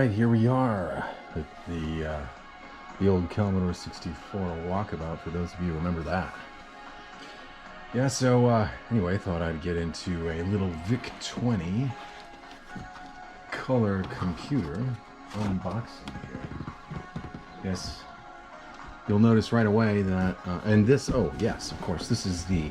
right, here we are with the old Commodore 64 Walkabout, for those of you who remember that. Yeah, so anyway, I thought I'd get into a little VIC20 color computer unboxing here. Yes, you'll notice right away that, and this, oh yes, of course, this is the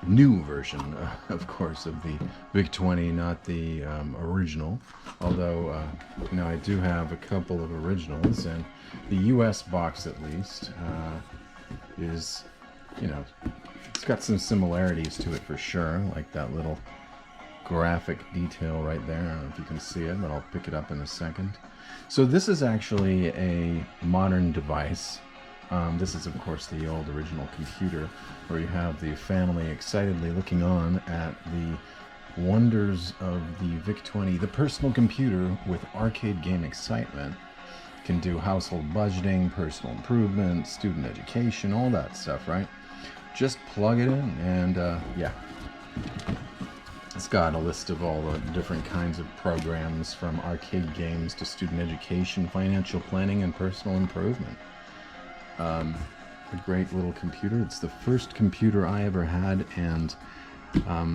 new version, of course, of the VIC20, not the original. Although, you know, I do have a couple of originals, and the US box, at least, is, you know, it's got some similarities to it for sure, like that little graphic detail right there. I don't know if you can see it, but I'll pick it up in a second. So this is actually a modern device. This is, of course, the old original computer, where you have the family excitedly looking on at the wonders of the VIC20, the personal computer with arcade game excitement. Can do household budgeting, personal improvement, student education, all that stuff, right? Just plug it in, and yeah. It's got a list of all the different kinds of programs, from arcade games to student education, financial planning, and personal improvement. A great little computer. It's the first computer I ever had, and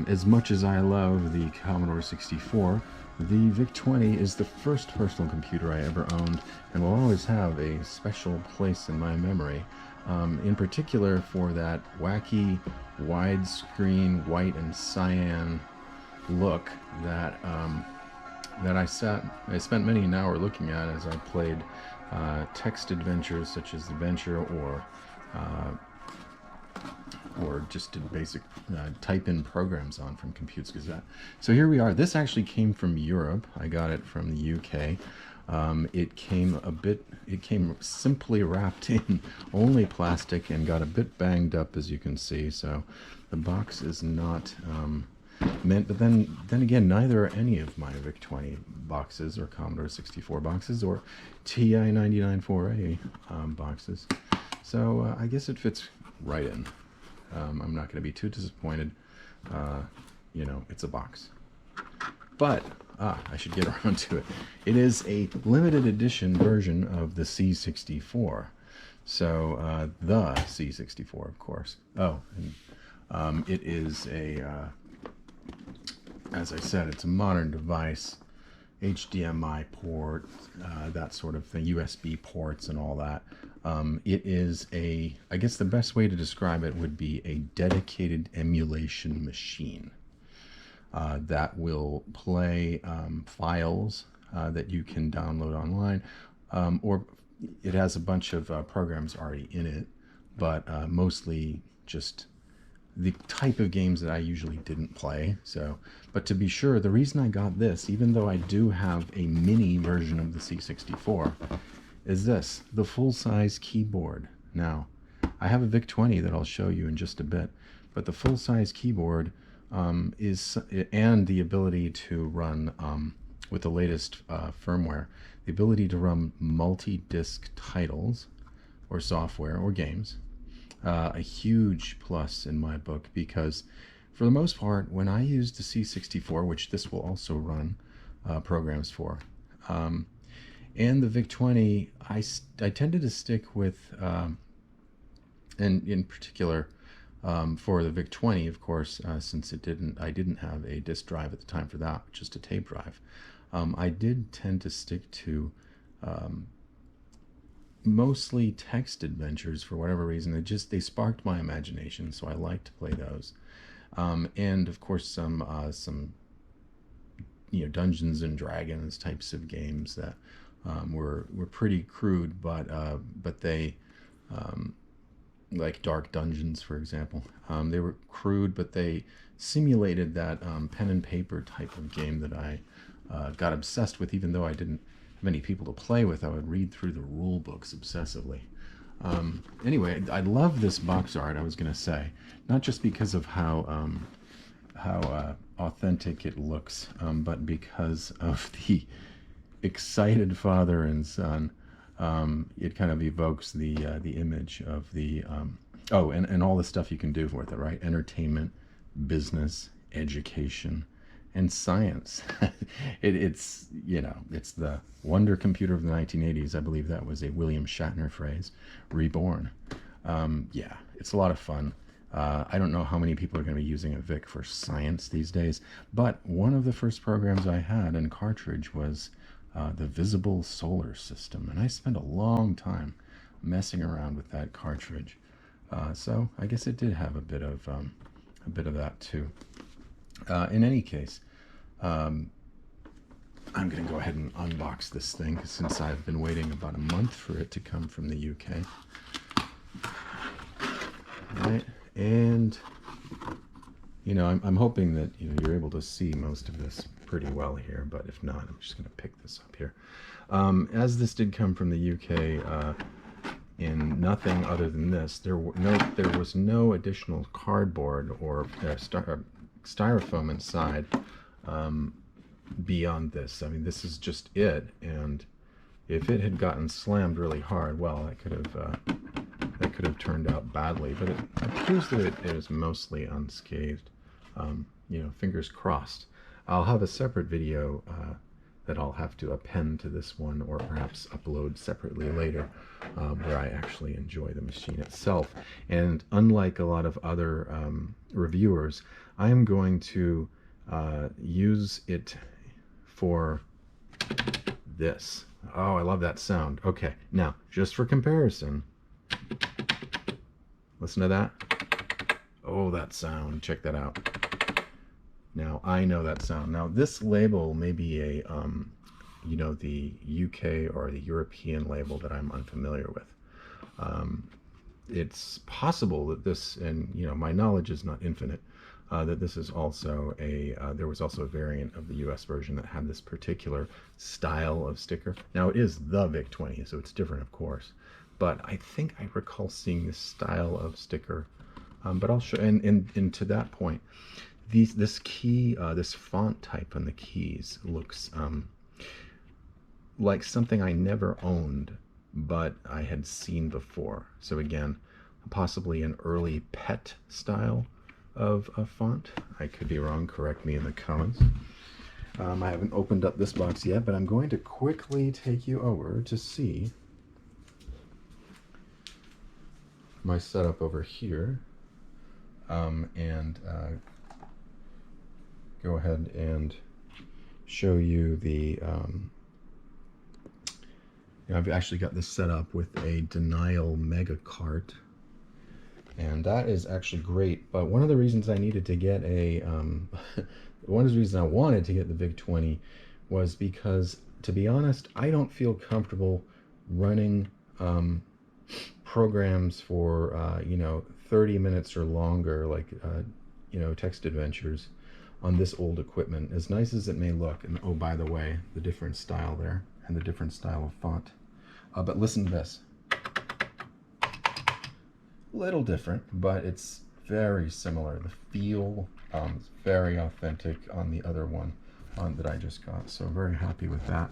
as much as I love the Commodore 64, the VIC-20 is the first personal computer I ever owned, and will always have a special place in my memory, in particular for that wacky widescreen white and cyan look that that I spent many an hour looking at as I played text adventures such as Adventure, or just did basic type-in programs on from Computes Gazette. So here we are. This actually came from Europe. I got it from the UK. It came simply wrapped in only plastic and got a bit banged up, as you can see. So the box is not meant, but then again, neither are any of my VIC-20 boxes or Commodore 64 boxes or TI-99-4A boxes. So I guess it fits right in. I'm not going to be too disappointed. You know, it's a box. But, I should get around to it. It is a limited edition version of the C64. So, the C64, of course. Oh, and it is a, as I said, it's a modern device. HDMI port, that sort of thing, USB ports and all that. It is I guess the best way to describe it would be a dedicated emulation machine that will play files that you can download online, or it has a bunch of programs already in it, but mostly just the type of games that I usually didn't play. So, but to be sure, the reason I got this, even though I do have a mini version of the C64, is this, the full-size keyboard. Now, I have a VIC-20 that I'll show you in just a bit, but the full-size keyboard is, and the ability to run, with the latest firmware, the ability to run multi-disc titles, or software, or games. A huge plus in my book, because for the most part, when I used the C64, which this will also run programs for, and the VIC-20, I tended to stick with, and in particular for the VIC-20, of course, since I didn't have a disk drive at the time for that, just a tape drive. I did tend to stick to mostly text adventures for whatever reason. They sparked my imagination, so I like to play those. And of course some you know, Dungeons and Dragons types of games that were pretty crude, but they like Dark Dungeons, for example. They were crude, but they simulated that pen and paper type of game that I got obsessed with. Even though I didn't have many people to play with, I would read through the rule books obsessively. Anyway, I love this box art, I was going to say, not just because of how authentic it looks, but because of the excited father and son. It kind of evokes the image of the and all the stuff you can do with it, right? Entertainment, business, education, and science. It's, you know, it's the wonder computer of the 1980s. I believe that was a William Shatner phrase, reborn. Yeah, it's a lot of fun. I don't know how many people are going to be using a VIC for science these days, but one of the first programs I had in cartridge was the Visible Solar System, and I spent a long time messing around with that cartridge. So I guess it did have a bit of that too. In any case, I'm going to go ahead and unbox this thing since I've been waiting about a month for it to come from the UK. All right, and you know, I'm hoping that you're able to see most of this pretty well here, but if not, I'm just going to pick this up here. As this did come from the UK in nothing other than this, there was no additional cardboard or styrofoam inside beyond this. I mean, this is just it, and if it had gotten slammed really hard, well, that could have turned out badly, but it appears that it is mostly unscathed. You know, fingers crossed. I'll have a separate video that I'll have to append to this one, or perhaps upload separately later, where I actually enjoy the machine itself. And unlike a lot of other reviewers, I am going to use it for this. Oh, I love that sound. Okay, now, just for comparison, listen to that. Oh, that sound. Check that out. Now, I know that sound. Now, this label may be a, you know, the UK or the European label that I'm unfamiliar with. It's possible that this, and, you know, my knowledge is not infinite, that this is also a, there was also a variant of the US version that had this particular style of sticker. Now, it is the VIC20, so it's different, of course. But I think I recall seeing this style of sticker. But I'll show, and to that point, this key, this font type on the keys looks like something I never owned, but I had seen before. So again, possibly an early PET style of a font. I could be wrong, correct me in the comments. I haven't opened up this box yet, but I'm going to quickly take you over to see my setup over here, and go ahead and show you the, I've actually got this set up with a Denial Mega Cart, and that is actually great. But one of the reasons I needed to get a, one of the reasons I wanted to get the VIC20 was because, to be honest, I don't feel comfortable running programs for, you know, 30 minutes or longer, like, you know, text adventures on this old equipment, as nice as it may look. And oh, by the way, the different style there and the different style of font. But listen to this. Little different, but it's very similar. The feel is very authentic on the other one that I just got. So very happy with that.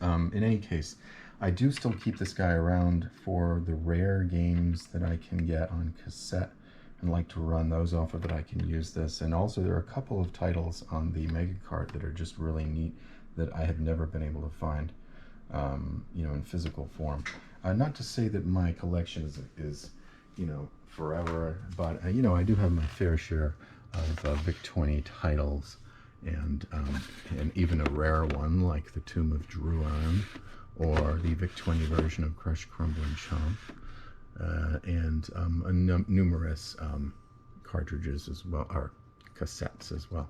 In any case, I do still keep this guy around for the rare games that I can get on cassette and like to run those off of it. I can use this. And also there are a couple of titles on the Mega Cart that are just really neat that I have never been able to find, you know, in physical form. Not to say that my collection is you know, forever, but you know, I do have my fair share of VIC20 titles, and even a rare one like the Tomb of Druon, or the VIC20 version of Crush Crumbling Chomp, and numerous cartridges as well, or cassettes as well.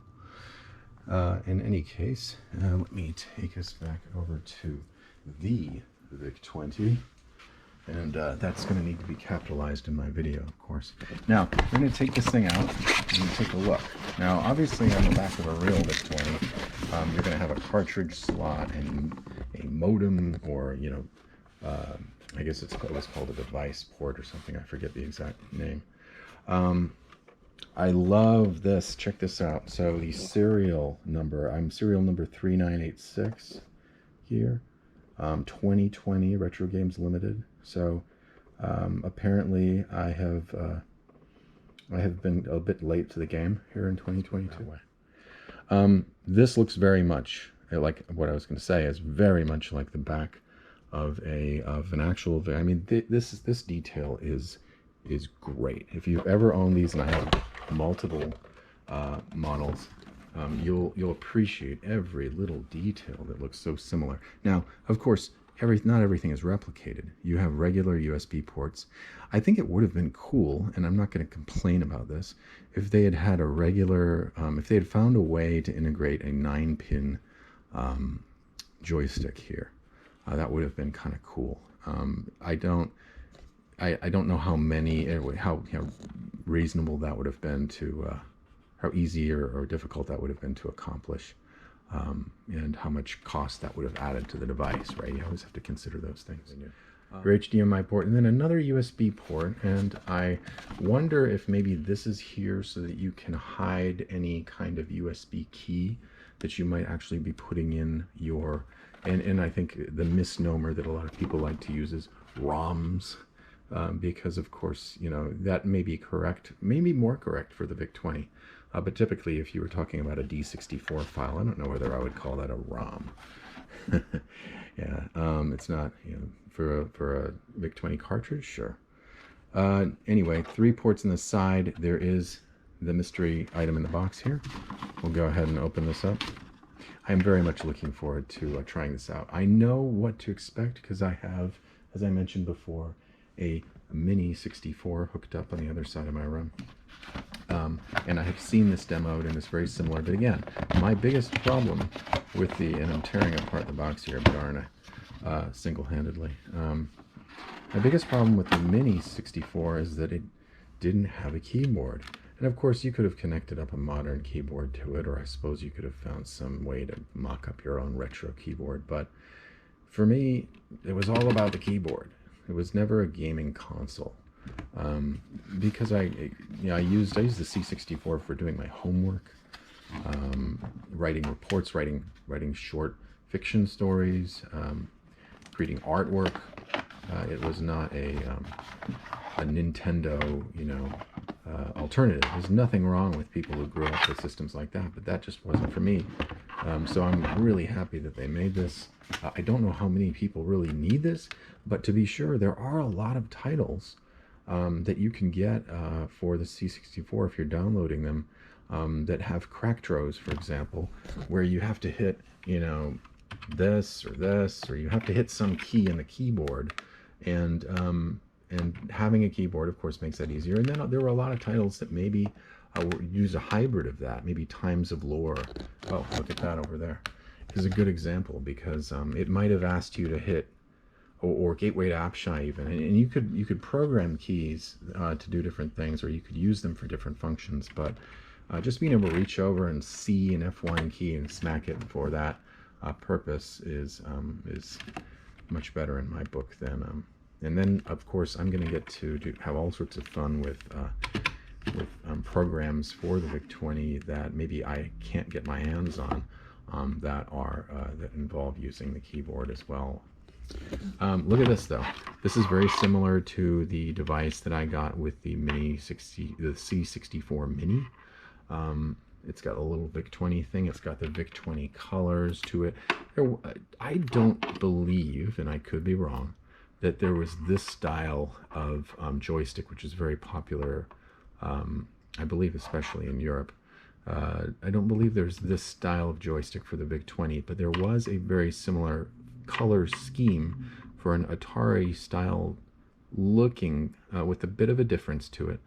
In any case, let me take us back over to the VIC20. And that's going to need to be capitalized in my video, of course. Now, we're going to take this thing out and take a look. Now, obviously, on the back of a real VIC20, you're going to have a cartridge slot and a modem, or, you know, I guess it was called a device port or something. I forget the exact name. I love this. Check this out. So the serial number, I'm serial number 3986 here. 2020 Retro Games Limited. So apparently I have been a bit late to the game here in 2022. This looks very much like what I was going to say, is very much like the back of an actual. I mean, this detail is great. If you've ever owned these, and I have multiple models, you'll appreciate every little detail that looks so similar. Now, of course, not everything is replicated. You have regular USB ports. I think it would have been cool, and I'm not going to complain about this, if they had had a regular, if they had found a way to integrate a 9-pin joystick here. That would have been kind of cool. I don't know how many, how reasonable that would have been to, how easy or difficult that would have been to accomplish, and how much cost that would have added to the device, right? You always have to consider those things. Your HDMI port, and then another USB port, and I wonder if maybe this is here so that you can hide any kind of USB key that you might actually be putting in your, and I think the misnomer that a lot of people like to use is ROMs, because of course, you know, that may be correct, maybe more correct for the VIC20, but typically if you were talking about a D64 file, I don't know whether I would call that a ROM. Yeah, it's not, you know, for a VIC20 cartridge, sure. Anyway, 3 ports in the side. There is the mystery item in the box here. We'll go ahead and open this up. I'm very much looking forward to trying this out. I know what to expect because I have, as I mentioned before, a mini 64 hooked up on the other side of my room. And I have seen this demoed, and it's very similar. But again, my biggest problem with the, and I'm tearing apart the box here, but aren't I, single-handedly. My biggest problem with the mini 64 is that it didn't have a keyboard. And of course, you could have connected up a modern keyboard to it, or I suppose you could have found some way to mock up your own retro keyboard. But for me, it was all about the keyboard. It was never a gaming console. Because I used the C64 for doing my homework, writing reports, writing short fiction stories, creating artwork. It was not a Nintendo, you know, alternative. There's nothing wrong with people who grew up with systems like that, but that just wasn't for me. So I'm really happy that they made this. I don't know how many people really need this, but to be sure, there are a lot of titles that you can get for the C64 if you're downloading them, that have cracktros, for example, where you have to hit, you know, this, or you have to hit some key in the keyboard, and having a keyboard, of course, makes that easier. And then there were a lot of titles that maybe use a hybrid of that, maybe Times of Lore. Oh, look at that over there. Is a good example, because it might have asked you to hit, or Gateway to AppShy even, and you could program keys to do different things, or you could use them for different functions. But just being able to reach over and see an F1 key and smack it for that purpose is much better in my book than. And then of course I'm going to get to have all sorts of fun with programs for the VIC20 that maybe I can't get my hands on, that involve using the keyboard as well. Look at this though. This is very similar to the device that I got with the the C64 Mini. It's got a little VIC20 thing. It's got the VIC20 colors to it. I don't believe, and I could be wrong, that there was this style of joystick, which is very popular, I believe, especially in Europe. I don't believe there's this style of joystick for the VIC20, but there was a very similar color scheme for an Atari style looking, with a bit of a difference to it,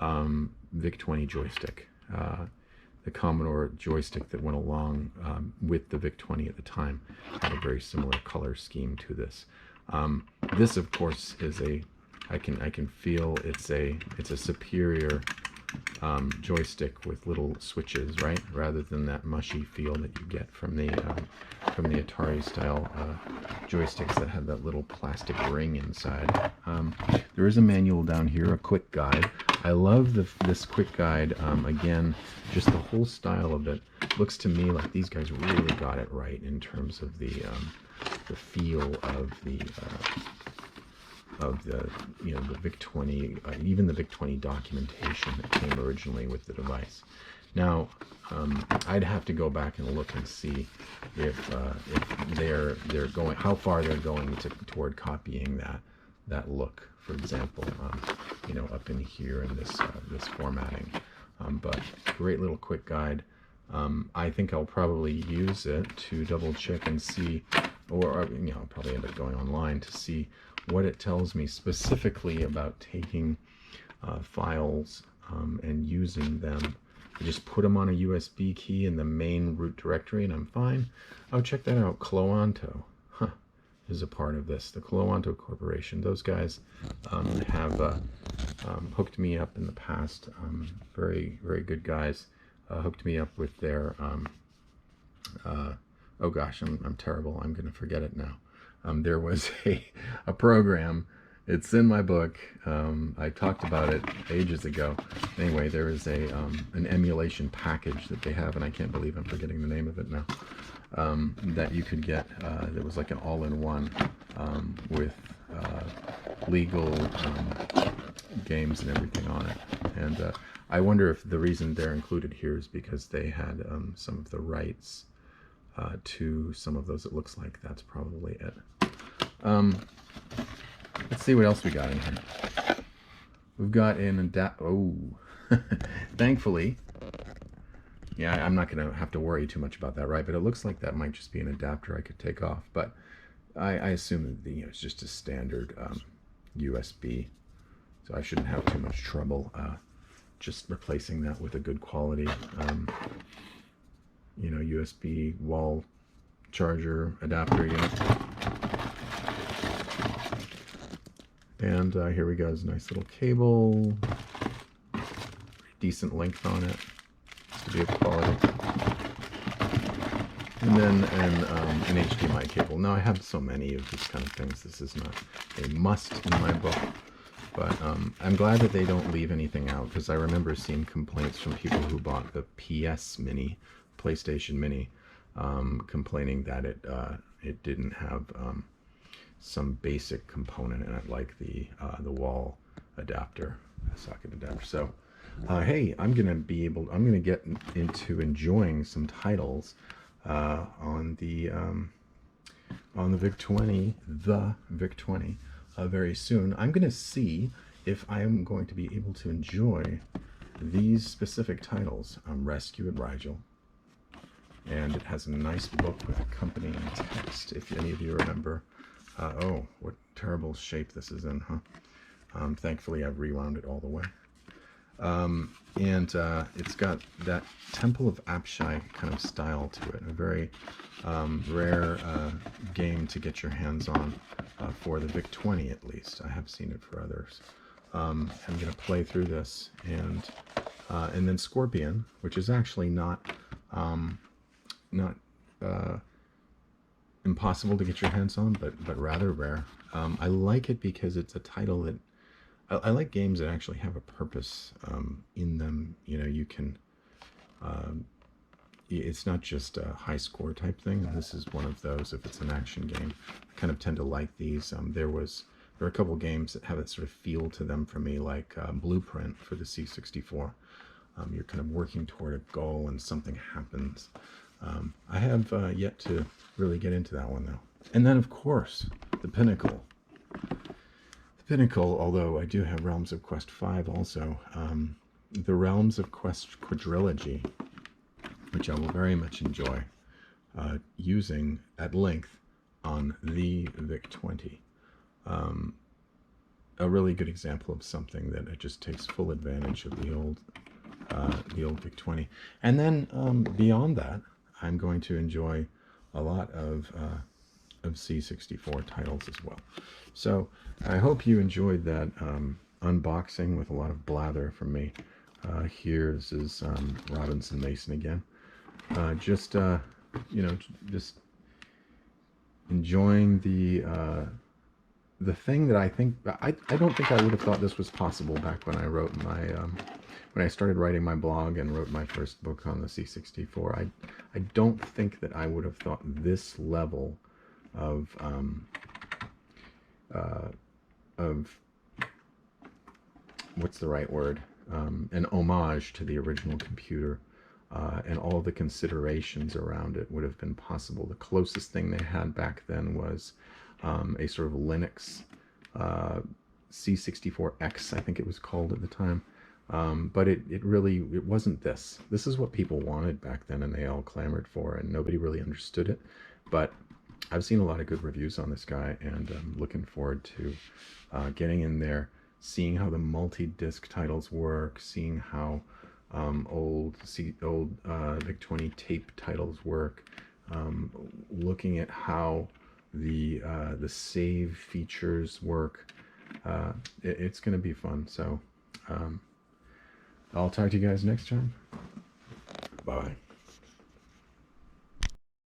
VIC20 joystick. The Commodore joystick that went along with the VIC20 at the time had a very similar color scheme to this. This, of course, is I can feel it's a superior joystick with little switches, right? Rather than that mushy feel that you get from the Atari style joysticks that have that little plastic ring inside. There is a manual down here, a quick guide. I love this quick guide. Again, just the whole style of it looks to me like these guys really got it right in terms of the feel of the you know, the VIC20, even the VIC20 documentation that came originally with the device. Now, I'd have to go back and look and see if they're going, how far they're going toward copying that look. For example, you know, up in here in this this formatting. But great little quick guide. I think I'll probably use it to double check and see, or you know, I'll probably end up going online to see what it tells me specifically about taking files and using them. I just put them on a USB key in the main root directory and I'm fine. Oh, check that out. Cloanto is a part of this. The Cloanto Corporation. Those guys have hooked me up in the past. Very, very good guys. Hooked me up with their, oh gosh, I'm terrible. I'm going to forget it now. There was a program. It's in my book. I talked about it ages ago. Anyway, there is an emulation package that they have, and I can't believe I'm forgetting the name of it now, that you could get. That was like an all-in-one with legal games and everything on it. And I wonder if the reason they're included here is because they had some of the rights to some of those. It looks like that's probably it. Let's see what else we got in here. We've got an oh, thankfully, yeah, I'm not going to have to worry too much about that, right? But it looks like that might just be an adapter I could take off. But I assume that, you know, it's just a standard USB, so I shouldn't have too much trouble just replacing that with a good quality, you know, USB wall charger adapter unit. And here we go. There's a nice little cable, decent length on it, to be of quality. And then an HDMI cable. Now I have so many of these kind of things. This is not a must in my book, but I'm glad that they don't leave anything out, because I remember seeing complaints from people who bought the PS Mini, PlayStation Mini, complaining that it didn't have some basic component in it, like the wall adapter, socket adapter. So hey, I'm gonna get into enjoying some titles on the VIC20, very soon. I'm gonna see if I am going to be able to enjoy these specific titles. Rescue at Rigel, and it has a nice book with accompanying text, if any of you remember. Oh, what terrible shape this is in, huh? Thankfully, I've rewound it all the way. And it's got that Temple of Apshai kind of style to it. A very rare game to get your hands on for the VIC20, at least. I have seen it for others. I'm going to play through this, and then Scorpion, which is actually not impossible to get your hands on, but rather rare. I like it because it's a title that I like games that actually have a purpose in them. You know, you can. It's not just a high score type thing. This is one of those. If it's an action game, I kind of tend to like these. There are a couple games that have that sort of feel to them for me, like Blueprint for the C64. You're kind of working toward a goal and something happens. I have yet to really get into that one, though. And then, of course, the pinnacle. The pinnacle, although I do have Realms of Quest 5 also, the Realms of Quest quadrilogy, which I will very much enjoy using at length on the VIC20. A really good example of something that it just takes full advantage of the old VIC20. And then beyond that, I'm going to enjoy a lot of C64 titles as well. So I hope you enjoyed that unboxing with a lot of blather from me. This is Robinson Mason again. Just you know, just enjoying the thing that I think I don't think I would have thought this was possible back when I wrote my when I started writing my blog and wrote my first book on the C64. I don't think that I would have thought this level of what's the right word, an homage to the original computer and all the considerations around it would have been possible. The closest thing they had back then was a sort of Linux C64X, I think it was called at the time. But it really, it wasn't this. This is what people wanted back then, and they all clamored for, and nobody really understood it. But I've seen a lot of good reviews on this guy, and I'm looking forward to getting in there, seeing how the multi-disc titles work, seeing how old VIC20 tape titles work, looking at how the save features work. It's going to be fun. So I'll talk to you guys next time. Bye.